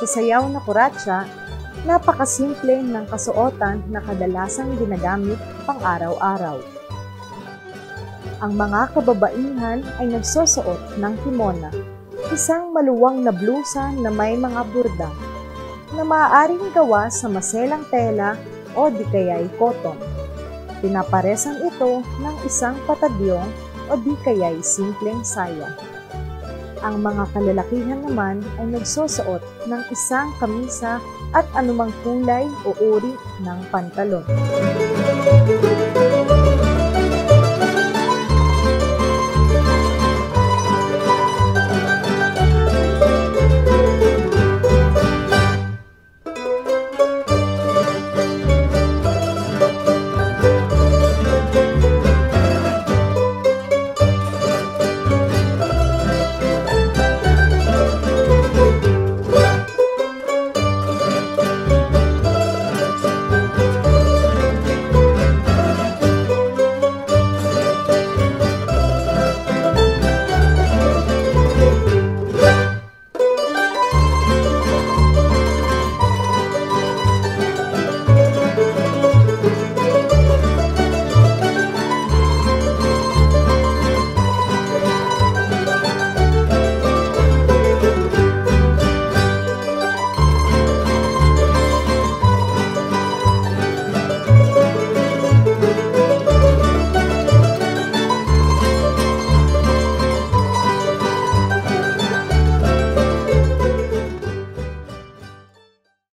sasayaw na kuratsa, napakasimple ng kasuotan na kadalasang ginagamit pang-araw-araw. Ang mga kababaihan ay nagsusuot ng kimona, isang maluwang na blusa na may mga burda, na maaaring gawa sa maselang tela o di kaya'y cotton. Pinaparesan ito ng isang patadyong o di kaya'y simpleng saya. Ang mga kalalakihan naman ay nagsusuot ng isang kamisa at anumang kulay o uri ng pantalon.